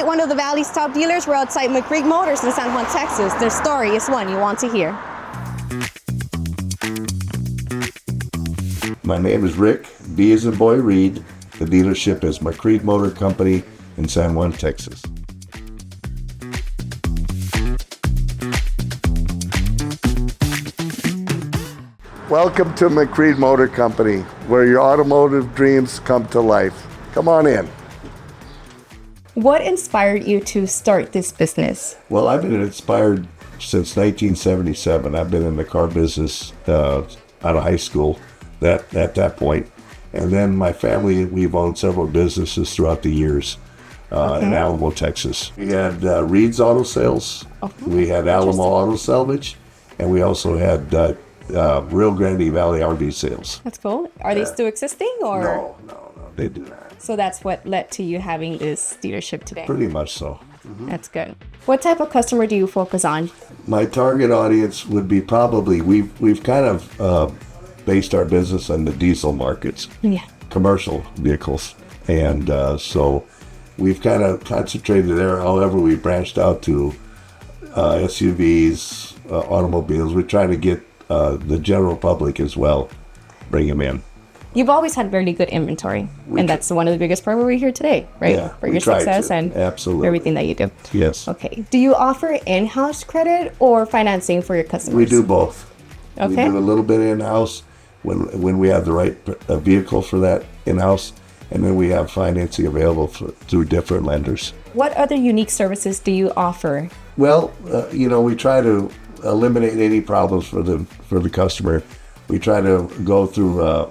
meet one of the Valley's top dealers. We're outside McReed Motors in San Juan, Texas. Their story is one you want to hear. My name is Rick, B as in boy Reed. The dealership is McReed Motor Company in San Juan, Texas. Welcome to McReed Motor Company, where your automotive dreams come to life. Come on in. What inspired you to start this business? Well, I've been inspired since 1977. I've been in the car business out of high school at that point. And then my family, we've owned several businesses throughout the years in Alamo, Texas. We had Reed's Auto Sales, we had Alamo Auto Salvage, and we also had Rio Grande Valley RV Sales. That's cool. Are they still existing? Or No, they do not. So that's what led to you having this dealership today? Pretty much so. That's good. What type of customer do you focus on? My target audience would be probably, we've kind of based our business on the diesel markets, commercial vehicles. And so we've kind of concentrated there. However, we branched out to SUVs, automobiles. We're trying to get the general public as well, bring them in. You've always had really good inventory, and that's one of the biggest part why we're here today, right? Yeah, for your success and absolutely everything that you do. Yes. Okay. Do you offer in-house credit or financing for your customers? We do both. Okay. We do a little bit in-house when we have the right vehicle for that in-house, and then we have financing available through different lenders. What other unique services do you offer? Well, we try to eliminate any problems for the customer. We try to go through,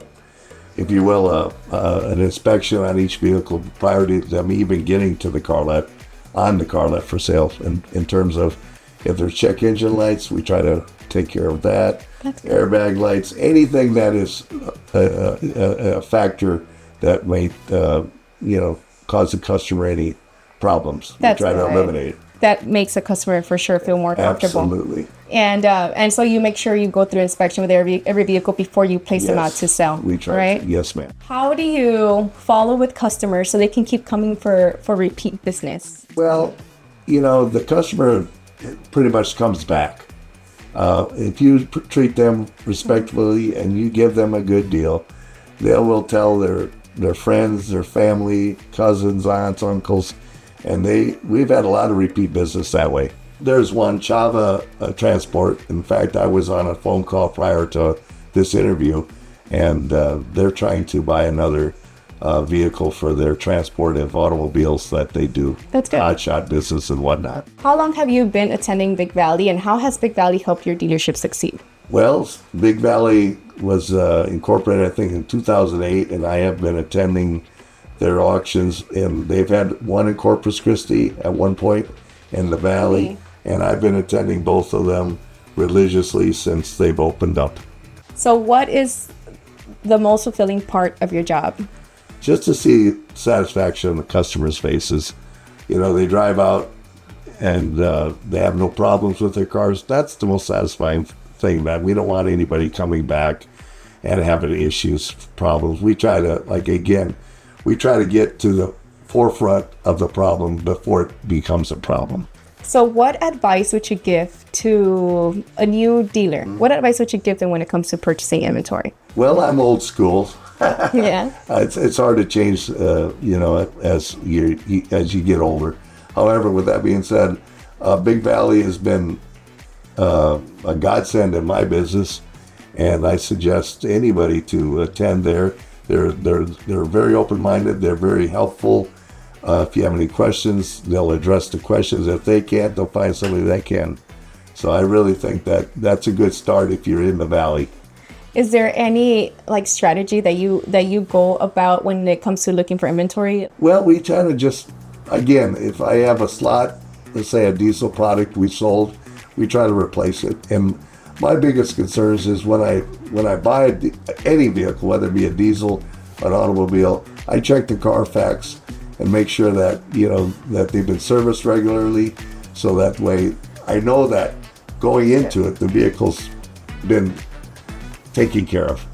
if you will, an inspection on each vehicle prior to them even getting to the car lot, on the car lot for sale. In terms of if there's check engine lights, we try to take care of that. Airbag lights, anything that is a factor that may, cause the customer any problems. We try to eliminate it. That makes a customer for sure feel more comfortable. Absolutely. And so you make sure you go through inspection with every vehicle before you place them out to sell. We try. Right? Yes, ma'am. How do you follow with customers so they can keep coming for repeat business? Well, the customer pretty much comes back. If you treat them respectfully and you give them a good deal, they will tell their friends, their family, cousins, aunts, uncles, and we've had a lot of repeat business that way. There's one, Chava Transport. In fact, I was on a phone call prior to this interview, and they're trying to buy another vehicle for their transport of automobiles that they do. That's good. Hotshot business and whatnot. How long have you been attending Big Valley, and how has Big Valley helped your dealership succeed? Well, Big Valley was incorporated, I think, in 2008, and I have been attending their auctions, and they've had one in Corpus Christi at one point in the Valley, and I've been attending both of them religiously since they've opened up. So what is the most fulfilling part of your job? Just to see satisfaction on the customers' faces. They drive out and they have no problems with their cars. That's the most satisfying thing, man. We don't want anybody coming back and having issues, problems. We try to, we try to get to the forefront of the problem before it becomes a problem. So what advice would you give to a new dealer? What advice would you give them when it comes to purchasing inventory? Well, I'm old school. Yeah. It's hard to change, as you get older. However, with that being said, Big Valley has been a godsend in my business, and I suggest anybody to attend there. They're very open-minded. They're very helpful. If you have any questions, they'll address the questions. If they can't, they'll find somebody that can. So I really think that's a good start if you're in the Valley. Is there any strategy that you go about when it comes to looking for inventory? Well, we try to just, again, if I have a slot, let's say a diesel product we sold, we try to replace it. And my biggest concerns is when I buy any vehicle, whether it be a diesel, an automobile, I check the Carfax and make sure that that they've been serviced regularly, so that way I know that going into it the vehicle's been taken care of.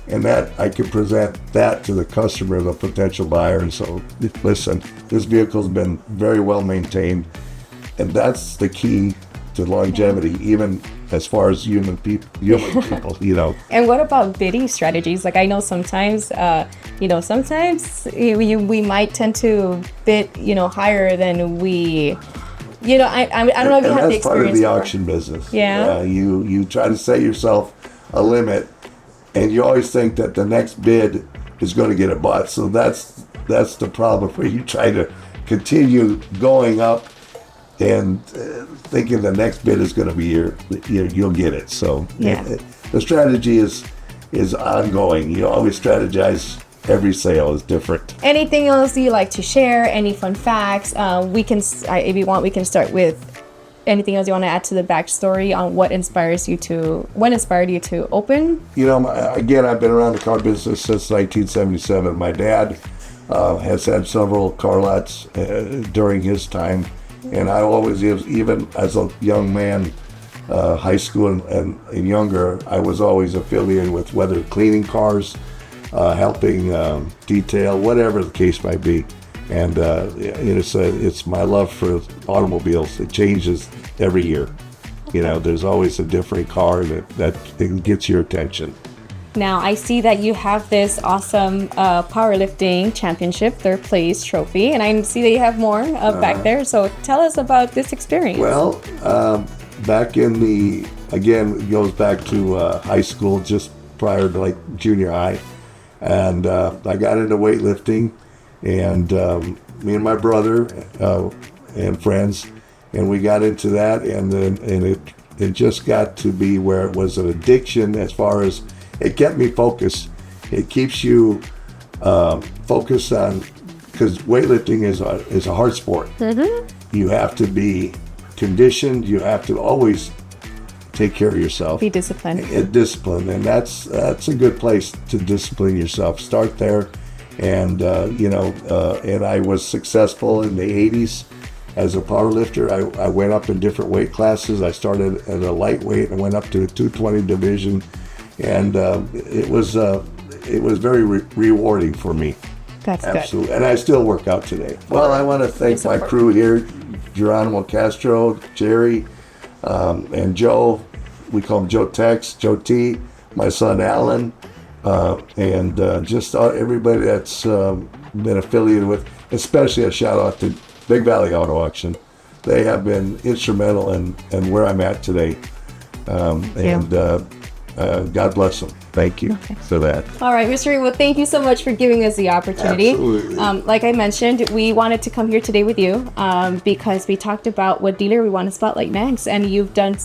And that I can present that to the customer, the potential buyer. And so, listen, this vehicle's been very well maintained, and that's the key to longevity, even as far as human people, you know. And what about bidding strategies? Like, I know sometimes, sometimes we might tend to bid, higher than we, I don't know if you have the experience. That's part of the auction business. Yeah. You try to set yourself a limit, and you always think that the next bid is going to get it bought. So that's the problem, where you try to continue going up and thinking the next bid is going to be you'll get it. So the strategy is ongoing. You always strategize. Every sale is different. Anything else you like to share? Any fun facts? If you want, we can start with anything else you want to add to the backstory on what inspired you to open? Again, I've been around the car business since 1977. My dad has had several car lots during his time. And I always, even as a young man, high school and younger, I was always affiliated with whether cleaning cars, helping detail, whatever the case might be. And it's my love for automobiles. It changes every year. There's always a different car that gets your attention. Now, I see that you have this awesome powerlifting championship third place trophy, and I see that you have more back there. So tell us about this experience. Well, back in again, it goes back to high school, just prior to junior high. And I got into weightlifting, and me and my brother and friends, and we got into that, and it just got to be where it was an addiction. As far as it kept me focused. It keeps you focused on, because weightlifting is a hard sport. Mm-hmm. You have to be conditioned. You have to always take care of yourself. Be disciplined. And that's a good place to discipline yourself. Start there, and and I was successful in the 80s as a power lifter. I went up in different weight classes. I started at a lightweight and went up to a 220 division. And it was very rewarding for me. That's absolutely good. And I still work out today. Well, I want to thank my crew here, Geronimo Castro, Jerry, and Joe. We call him Joe Tex, Joe T, my son Alan, and just everybody that's been affiliated with, especially a shout out to Big Valley Auto Auction. They have been instrumental in where I'm at today. God bless them. Thank you for that. All right, Mr. Reed, well, thank you so much for giving us the opportunity. Absolutely. Like I mentioned, we wanted to come here today with you because we talked about what dealer we want to spotlight next, and you've done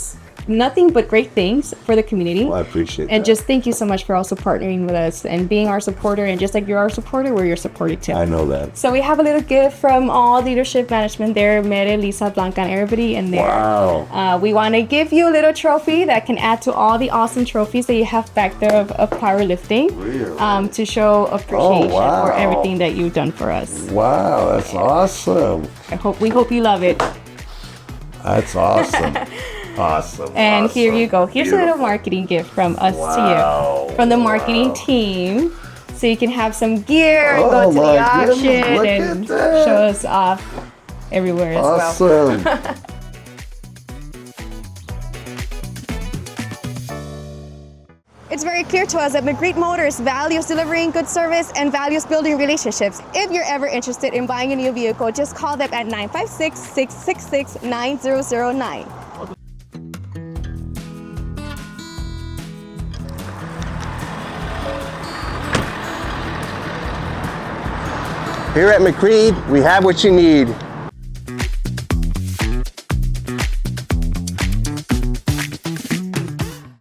nothing but great things for the community. Well, I appreciate that. And just thank you so much for also partnering with us and being our supporter. And just like you're our supporter, we're your supporter too. I know that. So we have a little gift from all leadership management there, Mere, Lisa, Blanca, and everybody in there. Wow. We want to give you a little trophy that can add to all the awesome trophies that you have back there of powerlifting. Really? To show appreciation for everything that you've done for us. Wow, that's awesome. We hope you love it. That's awesome. Awesome. And awesome. Here's a little marketing gift from us to you, from the marketing team, so you can have some gear and go to the auction and show us off everywhere as well. Awesome. It's very clear to us that McReed Motors values delivering good service and values building relationships. If you're ever interested in buying a new vehicle, just call them at 956-666-9009. Here at McReed, we have what you need.